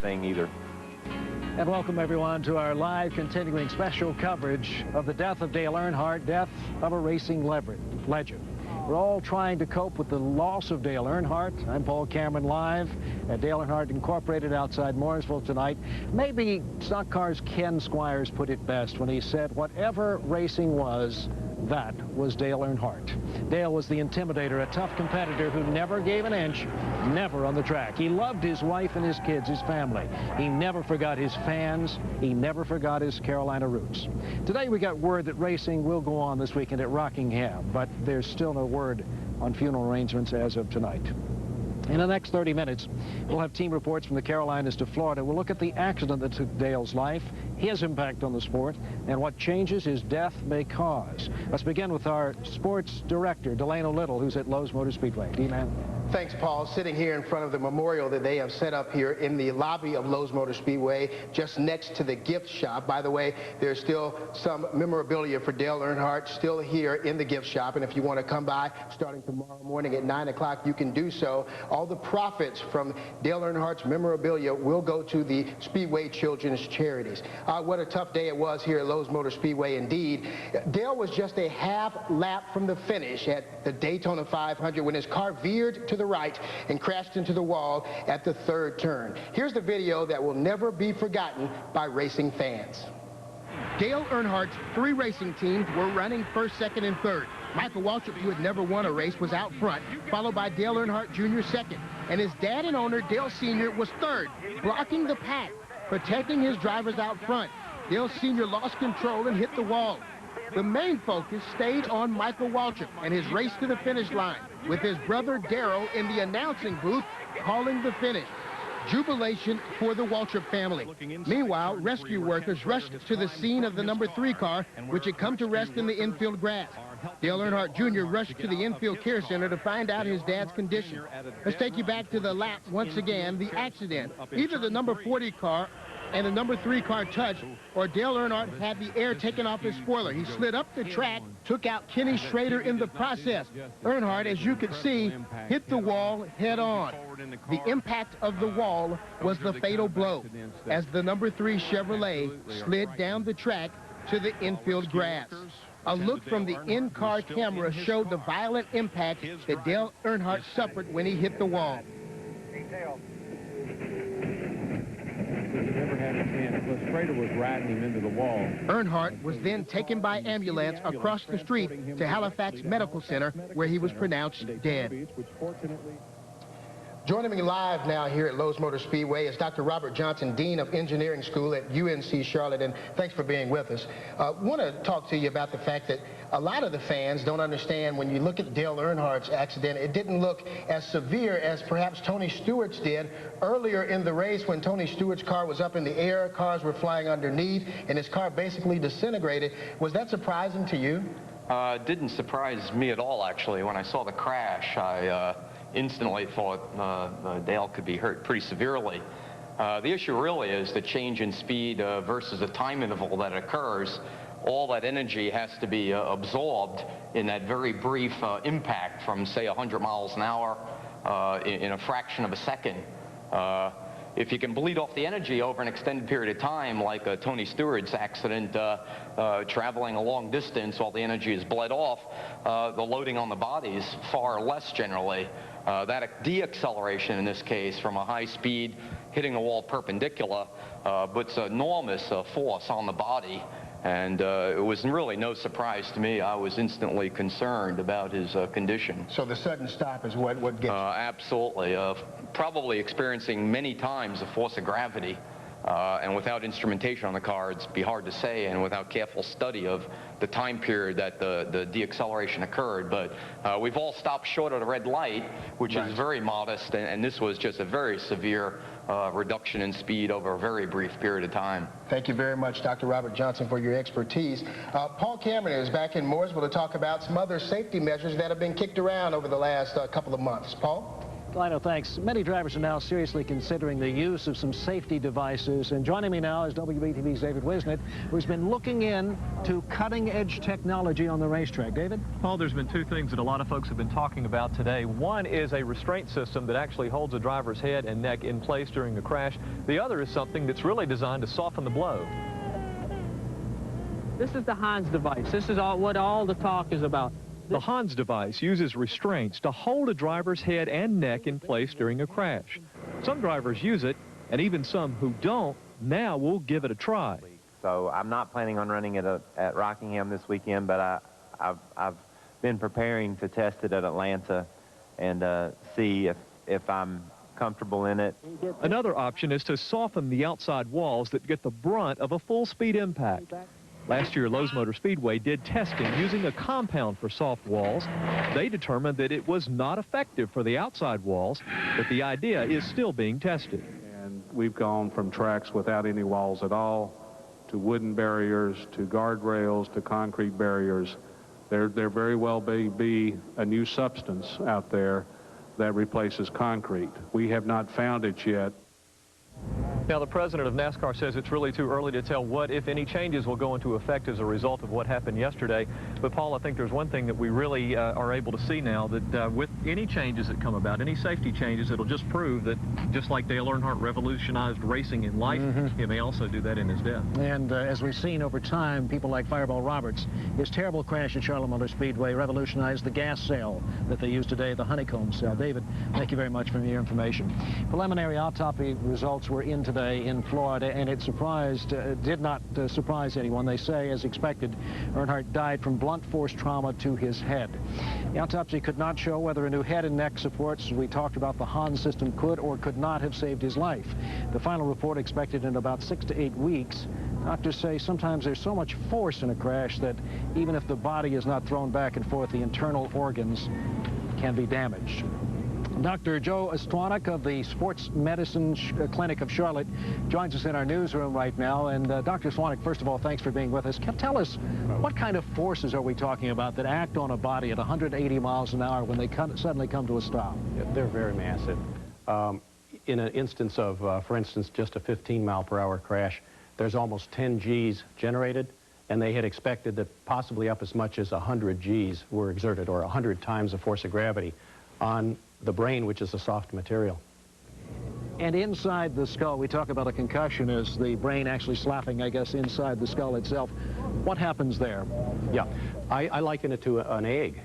thing either. And welcome everyone to our live continuing special coverage of the death of Dale Earnhardt, death of a racing legend. We're all trying to cope with the loss of Dale Earnhardt. I'm Paul Cameron, live at Dale Earnhardt Incorporated outside Mooresville tonight. Maybe Stock Cars' Ken Squires put it best when he said, whatever racing was, that was Dale Earnhardt. Dale was the intimidator, a tough competitor who never gave an inch, never on the track. He loved his wife and his kids, his family. He never forgot his fans. He never forgot his Carolina roots. Today we got word that racing will go on this weekend at Rockingham, but there's still no word on funeral arrangements as of tonight. In the next 30 minutes, we'll have team reports from the Carolinas to Florida. We'll look at the accident that took Dale's life, his impact on the sport, and what changes his death may cause. Let's begin with our sports director, DELANO Little, who's at Lowe's Motor Speedway. D-Man. Thanks, Paul. Sitting here in front of the memorial that they have set up here in the lobby of Lowe's Motor Speedway, just next to the gift shop. By the way, there's still some memorabilia for Dale Earnhardt still here in the gift shop. And if you want to come by starting tomorrow morning at 9 o'clock, you can do so. All the profits from Dale Earnhardt's memorabilia will go to the Speedway Children's Charities. What a tough day it was here at Lowe's Motor Speedway indeed. Dale was just a half lap from the finish at the Daytona 500 when his car veered to the right and crashed into the wall at the third turn. Here's the video that will never be forgotten by racing fans. Dale Earnhardt's 3 racing teams were running first, second, and third. Michael Waltrip, who had never won a race, was out front, followed by Dale Earnhardt Jr. second. And his dad and owner, Dale Sr., was third, blocking the pack, protecting his drivers out front. Dale Sr. lost control and hit the wall. The main focus stayed on Michael Waltrip and his race to the finish line, with his brother Darrell in the announcing booth calling the finish. Jubilation for the Waltrip family. Meanwhile, rescue workers rushed to the scene of the number 3 car, which had come to rest in the infield grass. Dale Earnhardt Jr. rushed to the infield care center to find out his dad's condition. Let's take you back to the lap once again, the accident. Either the number 40 car and the number 3 car touched, or Dale Earnhardt had the air taken off his spoiler. He slid up the track, took out Kenny Schrader in the process. Earnhardt, as you can see, hit the wall head on. The impact of the wall was the fatal blow as the number 3 Chevrolet slid down the track to the infield grass. A look from the in-car camera showed the violent impact that Dale Earnhardt suffered when he hit the wall. Never had a chance. Plus, Schrader was riding him into the wall. Earnhardt was then taken by ambulance across the street to Halifax Medical Center, where he was pronounced dead. Joining me live now here at Lowe's Motor Speedway is Dr. Robert Johnson, Dean of Engineering School at UNC Charlotte, and thanks for being with us. I want to talk to you about the fact that a lot of the fans don't understand when you look at Dale Earnhardt's accident, it didn't look as severe as perhaps Tony Stewart's did earlier in the race when Tony Stewart's car was up in the air, cars were flying underneath, and his car basically disintegrated. Was that surprising to you? It didn't surprise me at all, actually. When I saw the crash, I instantly thought Dale could be hurt pretty severely. The issue really is the change in speed versus the time interval that occurs. All that energy has to be absorbed in that very brief impact from, say, 100 miles an hour in a fraction of a second. If you can bleed off the energy over an extended period of time, like Tony Stewart's accident, traveling a long distance while the energy is bled off, the loading on the body is far less generally. That de-acceleration in this case from a high speed hitting the wall perpendicular puts enormous force on the body. And it was really no surprise to me. I was instantly concerned about his condition. So the sudden stop is what gets you? Absolutely. Probably experiencing many times the force of gravity. And without instrumentation on the car, it'd be hard to say, and without careful study of the time period that the de-acceleration occurred. But we've all stopped short of the red light, which is very modest, and this was just a very severe reduction in speed over a very brief period of time. Thank you very much, Dr. Robert Johnson, for your expertise. Paul Cameron is back in Mooresville to talk about some other safety measures that have been kicked around over the last couple of months. Paul? DELANO, thanks. Many drivers are now seriously considering the use of some safety devices. And joining me now is WBTV's David WHISENANT, who's been looking into cutting-edge technology on the racetrack. David? Paul, there's been two things that a lot of folks have been talking about today. One is a restraint system that actually holds a driver's head and neck in place during the crash. The other is something that's really designed to soften the blow. This is the Hans device. This is what all the talk is about. The Hans device uses restraints to hold a driver's head and neck in place during a crash. Some drivers use it, and even some who don't now will give it a try. So I'm not planning on running it at Rockingham this weekend, but I've been preparing to test it at Atlanta and see if I'm comfortable in it. Another option is to soften the outside walls that get the brunt of a full-speed impact. Last year, Lowe's Motor Speedway did testing using a compound for soft walls. They determined that it was not effective for the outside walls, but the idea is still being tested. And we've gone from tracks without any walls at all to wooden barriers, to guardrails, to concrete barriers. There very well may be a new substance out there that replaces concrete. We have not found it yet. Now, the president of NASCAR says it's really too early to tell what, if any, changes will go into effect as a result of what happened yesterday. But, Paul, I think there's one thing that we really are able to see now, that with any changes that come about, any safety changes, it'll just prove that just like Dale Earnhardt revolutionized racing in life, he may also do that in his death. And as we've seen over time, people like Fireball Roberts, his terrible crash at Charlotte Motor Speedway revolutionized the gas cell that they use today, the honeycomb cell. David, thank you very much for your information. Preliminary autopsy results were in today in Florida, and it did not surprise anyone. They say, as expected, Earnhardt died from blunt force trauma to his head. The autopsy could not show whether a new head and neck supports, as we talked about, the Hans system could or could not have saved his life. The final report expected in about 6 to 8 weeks. Doctors say sometimes there's so much force in a crash that even if the body is not thrown back and forth, the internal organs can be damaged. Dr. Joe Ostwanek of the Sports Medicine Clinic of Charlotte joins us in our newsroom right now. And Dr. Ostwanek, first of all, thanks for being with us. Tell us, what kind of forces are we talking about that act on a body at 180 miles an hour when they suddenly come to a stop? Yeah, they're very massive. In an instance of, for instance, just a 15-mile-per-hour crash, there's almost 10 Gs generated, and they had expected that possibly up as much as 100 Gs were exerted, or 100 times the force of gravity, on the brain, which is a soft material. And inside the skull, we talk about a concussion as the brain actually slapping, I guess, inside the skull itself. What happens there? Yeah, I liken it to an egg.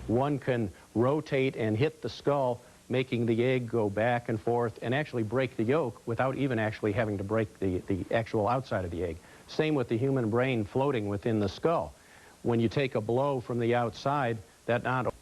One can rotate and hit the skull, making the egg go back and forth and actually break the yolk without even actually having to break the actual outside of the egg. Same with the human brain floating within the skull. When you take a blow from the outside, that not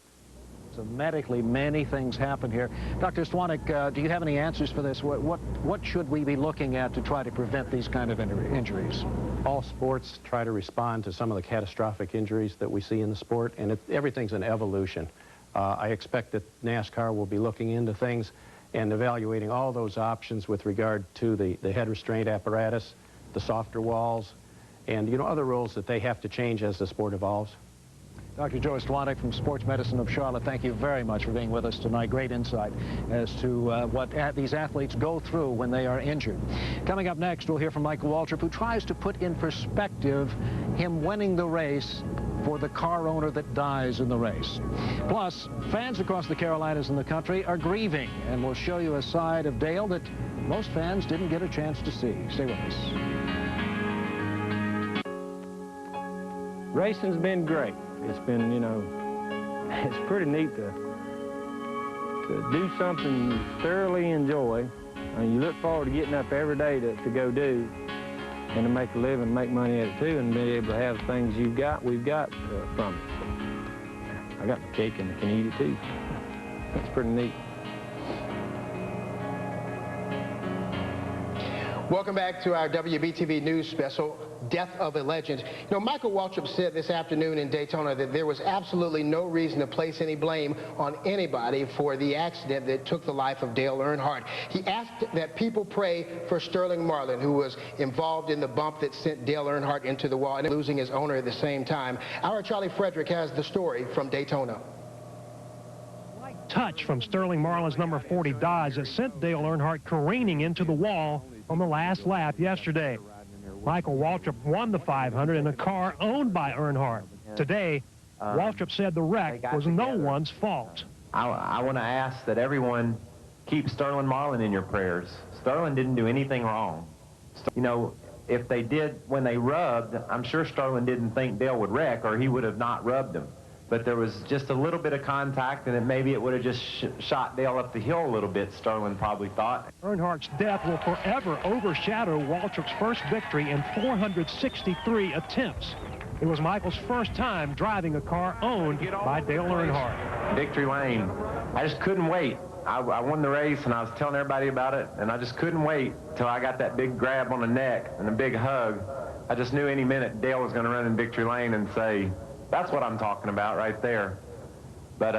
So medically, many things happen here. Dr. Ostwanek, do you have any answers for this? What should we be looking at to try to prevent these kind of injuries? All sports try to respond to some of the catastrophic injuries that we see in the sport, and everything's an evolution. I expect that NASCAR will be looking into things and evaluating all those options with regard to the head restraint apparatus, the softer walls, and, you know, other rules that they have to change as the sport evolves. Dr. Joe Ostwanek from Sports Medicine of Charlotte, thank you very much for being with us tonight. Great insight as to what these athletes go through when they are injured. Coming up next, we'll hear from Michael Waltrip, who tries to put in perspective him winning the race for the car owner that dies in the race. Plus, fans across the Carolinas and the country are grieving, and we'll show you a side of Dale that most fans didn't get a chance to see. Stay with us. Racing's been great. It's been, you know, it's pretty neat to do something you thoroughly enjoy, and you look forward to getting up every day to go do, and to make a living, make money at it too, and be able to have things we've got from it. So I got the cake and I can eat it too. That's pretty neat. Welcome back to our WBTV News special, Death of a Legend. You know, Michael Waltrip said this afternoon in Daytona that there was absolutely no reason to place any blame on anybody for the accident that took the life of Dale Earnhardt. He asked that people pray for Sterling Marlin, who was involved in the bump that sent Dale Earnhardt into the wall and losing his owner at the same time. Our Charlie Frederick has the story from Daytona. Like touch from Sterling Marlin's number 40 Dodge that sent Dale Earnhardt careening into the wall on the last lap yesterday. Michael Waltrip won the 500 in a car owned by Earnhardt. Today, Waltrip said the wreck was no one's fault. I want to ask that everyone keep Sterling Marlin in your prayers. Sterling didn't do anything wrong. You know, if they did, when they rubbed, I'm sure Sterling didn't think Dale would wreck, or he would have not rubbed him. But there was just a little bit of contact, and maybe it would have just shot Dale up the hill a little bit, Sterling probably thought. Earnhardt's death will forever overshadow Waltrip's first victory in 463 attempts. It was Michael's first time driving a car owned by Dale Earnhardt. Victory lane. I just couldn't wait. I won the race, and I was telling everybody about it, and I just couldn't wait till I got that big grab on the neck and a big hug. I just knew any minute Dale was going to run in victory lane and say, that's what I'm talking about right there. But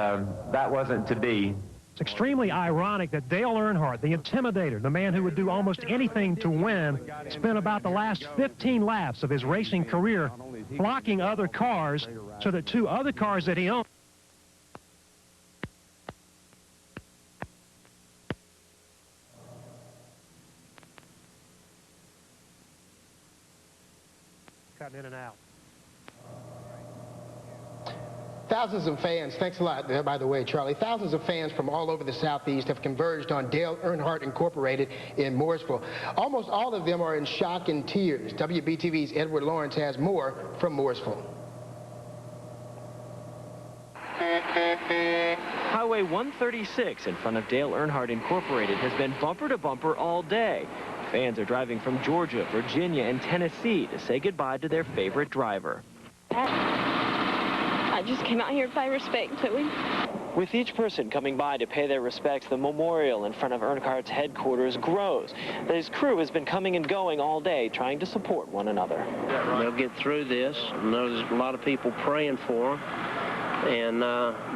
that wasn't to be. It's extremely ironic that Dale Earnhardt, the intimidator, the man who would do almost anything to win, spent about the last 15 laps of his racing career blocking other cars so that two other cars that he owned cutting in and out. Thousands of fans, thanks a lot, by the way, Charlie. Thousands of fans from all over the Southeast have converged on Dale Earnhardt Incorporated in Mooresville. Almost all of them are in shock and tears. WBTV's Edward Lawrence has more from Mooresville. Highway 136 in front of Dale Earnhardt Incorporated has been bumper to bumper all day. Fans are driving from Georgia, Virginia, and Tennessee to say goodbye to their favorite driver. I just came out here to pay respect to him. With each person coming by to pay their respects, the memorial in front of Earnhardt's headquarters grows. His crew has been coming and going all day, trying to support one another. They'll get through this. I know there's a lot of people praying for them, and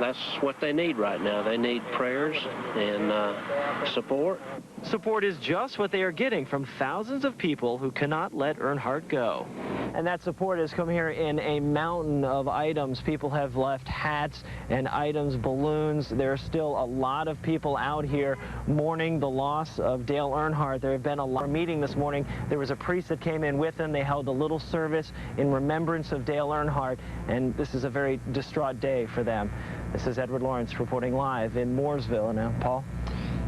that's what they need right now. They need prayers and support. Support is just what they are getting from thousands of people who cannot let Earnhardt go. And that support has come here in a mountain of items. People have left hats and items, balloons. There are still a lot of people out here mourning the loss of Dale Earnhardt. There have been a lot of meeting this morning. There was a priest that came in with him. They held a little service in remembrance of Dale Earnhardt, and this is a very distraught day for them. This is Edward Lawrence reporting live in Mooresville. Now, Paul?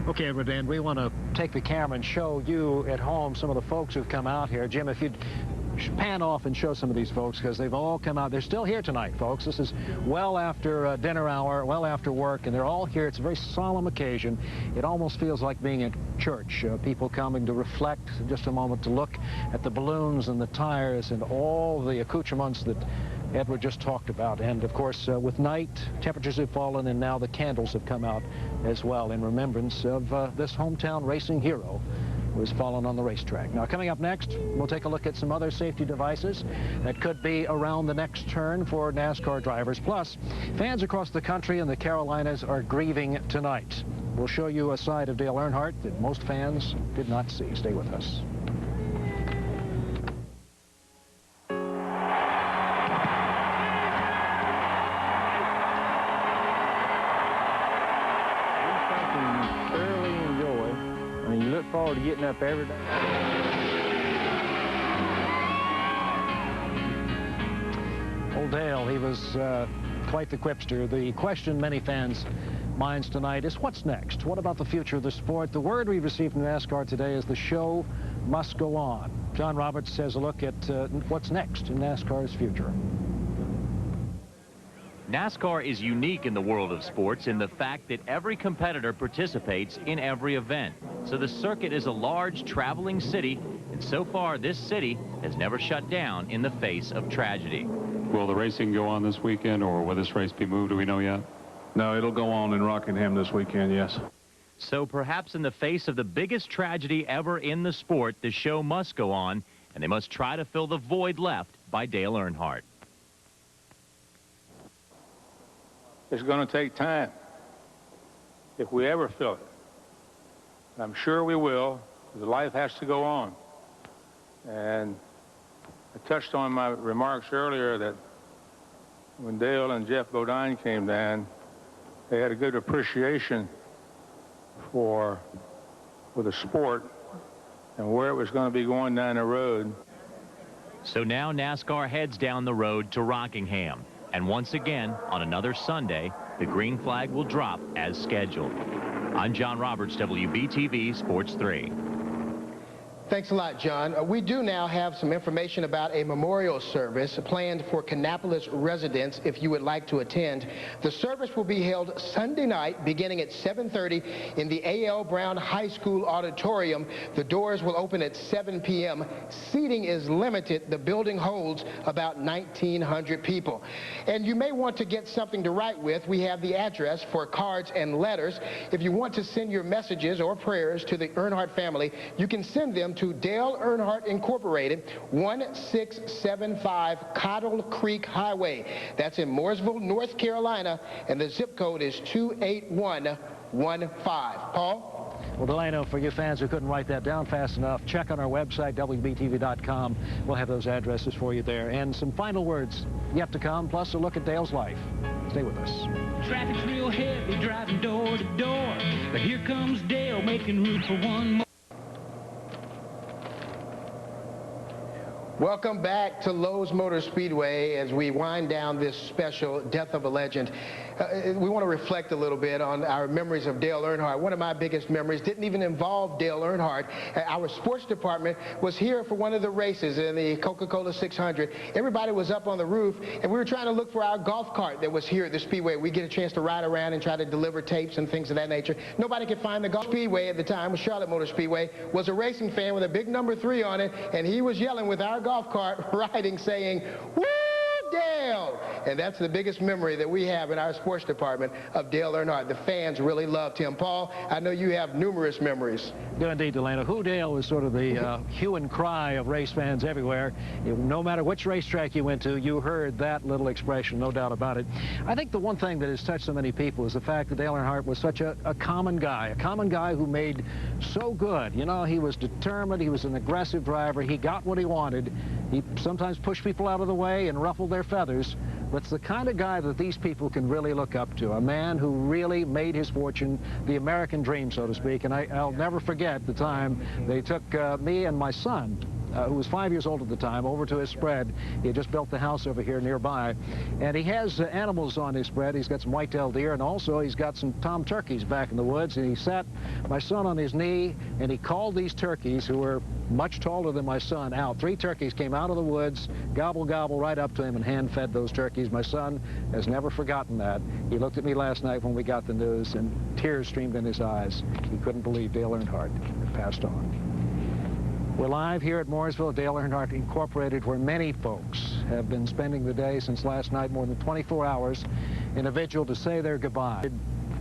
Okay, Edward, and we want to take the camera and show you at home some of the folks who've come out here. Jim, if you'd pan off and show some of these folks, because they've all come out. They're still here tonight, folks. This is well after dinner hour, well after work, and they're all here. It's a very solemn occasion. It almost feels like being at church. People coming to reflect, just a moment to look at the balloons and the tires and all the accoutrements that Edward just talked about. And of course, with night, temperatures have fallen, and now the candles have come out as well in remembrance of this hometown racing hero who has fallen on the racetrack. Now, coming up next, we'll take a look at some other safety devices that could be around the next turn for NASCAR drivers. Plus, fans across the country and the Carolinas are grieving tonight. We'll show you a side of Dale Earnhardt that most fans did not see. Stay with us. Forward to getting up every day. Old Dale, he was quite the quipster. The question many fans' minds tonight is, what's next? What about the future of the sport? The word we received from NASCAR today is the show must go on. John Roberts has a look at what's next in NASCAR's future. NASCAR is unique in the world of sports in the fact that every competitor participates in every event. So the circuit is a large traveling city, and so far this city has never shut down in the face of tragedy. Will the racing go on this weekend, or will this race be moved? Do we know yet? No, it'll go on in Rockingham this weekend, yes. So perhaps in the face of the biggest tragedy ever in the sport, the show must go on, and they must try to fill the void left by Dale Earnhardt. It's going to take time, if we ever fill it. I'm sure we will, because life has to go on. And I touched on my remarks earlier that when Dale and Jeff Bodine came down, they had a good appreciation for the sport and where it was going to be going down the road. So now NASCAR heads down the road to Rockingham. And once again, on another Sunday, the green flag will drop as scheduled. I'm John Roberts, WBTV Sports 3. Thanks a lot, John. We do now have some information about a memorial service planned for Kannapolis residents if you would like to attend. The service will be held Sunday night beginning at 7:30 in the A.L. Brown High School auditorium. The doors will open at 7 p.m. Seating is limited. The building holds about 1,900 people. And you may want to get something to write with. We have the address for cards and letters. If you want to send your messages or prayers to the Earnhardt family, you can send them to Dale Earnhardt Incorporated, 1675 Cottle Creek Highway. That's in Mooresville, North Carolina, and the zip code is 28115. Paul? Well, Delano, for you fans who couldn't write that down fast enough, check on our website, WBTV.com. We'll have those addresses for you there. And some final words yet to come, plus a look at Dale's life. Stay with us. Traffic's real heavy, driving door to door. But here comes Dale, making room for one more. Welcome back to Lowe's Motor Speedway as we wind down this special Death of a Legend. We want to reflect a little bit on our memories of Dale Earnhardt. One of my biggest memories didn't even involve Dale Earnhardt. Our sports department was here for one of the races in the Coca-Cola 600. Everybody was up on the roof, and we were trying to look for our golf cart that was here at the Speedway. We get a chance to ride around and try to deliver tapes and things of that nature. Nobody could find the golf Speedway at the time. Was Charlotte Motor Speedway, was a racing fan with a big number 3 on it, and he was yelling with our golf cart riding, saying, "Woo, Dale!" And that's the biggest memory that we have in our sports department of Dale Earnhardt. The fans really loved him. Paul, I know you have numerous memories. Do indeed, Delano. Who Dale was sort of the hue and cry of race fans everywhere. No matter which racetrack you went to, you heard that little expression, no doubt about it. I think the one thing that has touched so many people is the fact that Dale Earnhardt was such a common guy who made so good. You know, he was determined. He was an aggressive driver. He got what he wanted. He sometimes pushed people out of the way and ruffled their feathers. But it's the kind of guy that these people can really look up to, a man who really made his fortune, the American dream, so to speak. And I'll never forget the time they took me and my son, who was 5 years old at the time, over to his spread. He had just built the house over here nearby. And he has animals on his spread. He's got some white-tailed deer, and also he's got some tom turkeys back in the woods. And he sat my son on his knee, and he called these turkeys, who were much taller than my son, out. 3 turkeys came out of the woods, gobble, gobble, right up to him, and hand-fed those turkeys. My son has never forgotten that. He looked at me last night when we got the news, and tears streamed in his eyes. He couldn't believe Dale Earnhardt had passed on. We're live here at Mooresville, Dale Earnhardt Incorporated, where many folks have been spending the day since last night, more than 24 hours, in a vigil to say their goodbye.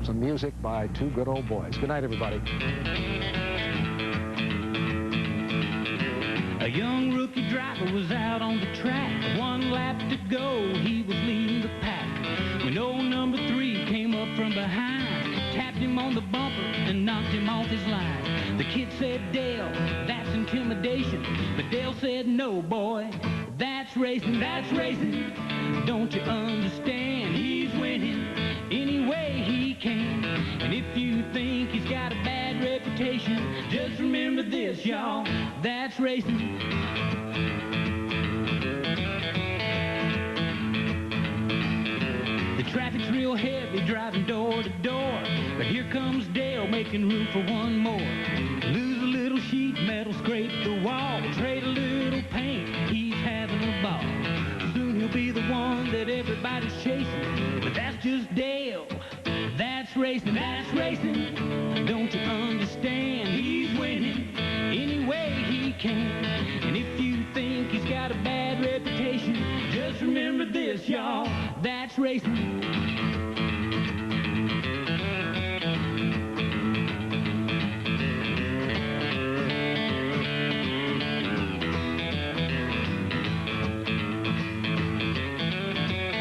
Some music by 2 good old boys. Good night, everybody. A young rookie driver was out on the track. 1 lap to go, he was leading the pack. When old number 3 came up from behind, tapped him on the bumper and knocked him off his line. The kid said, "Dale, that's intimidation." But Dale said, "No, boy, that's racing, that's racing. Don't you understand? He's winning any way he can. And if you think he's got a bad reputation, just remember this, y'all, that's racing." The traffic's real heavy, driving door to door. But here comes Dale, making room for one more. Lose a little sheet metal, scrape the wall. Trade a little paint, he's having a ball. Soon he'll be the one that everybody's chasing. But that's just Dale. That's racing, that's racing. Don't you understand? He's winning any way he can. And if you think he's got a bad reputation, just remember this, y'all, that's racing.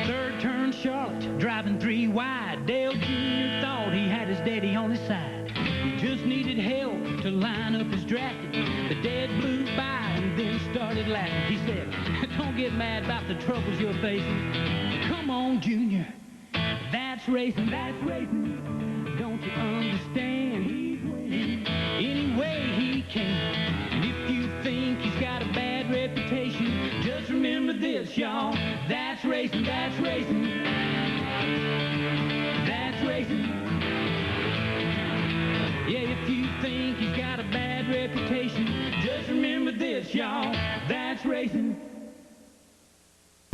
Third turn Charlotte, driving 3 wide. Dale Jr. thought he had his daddy on his side. He just needed help to line up his drafting. The dad blew by and then started laughing. He said, "Don't get mad about the troubles you're facing. Come on, Junior, that's That's racing, don't you understand? He's winning any way he can. And if you think he's got a bad reputation, just remember this, y'all. That's racing, that's racing. That's racing. Yeah, if you think he's got a bad reputation, just remember this, y'all. That's racing.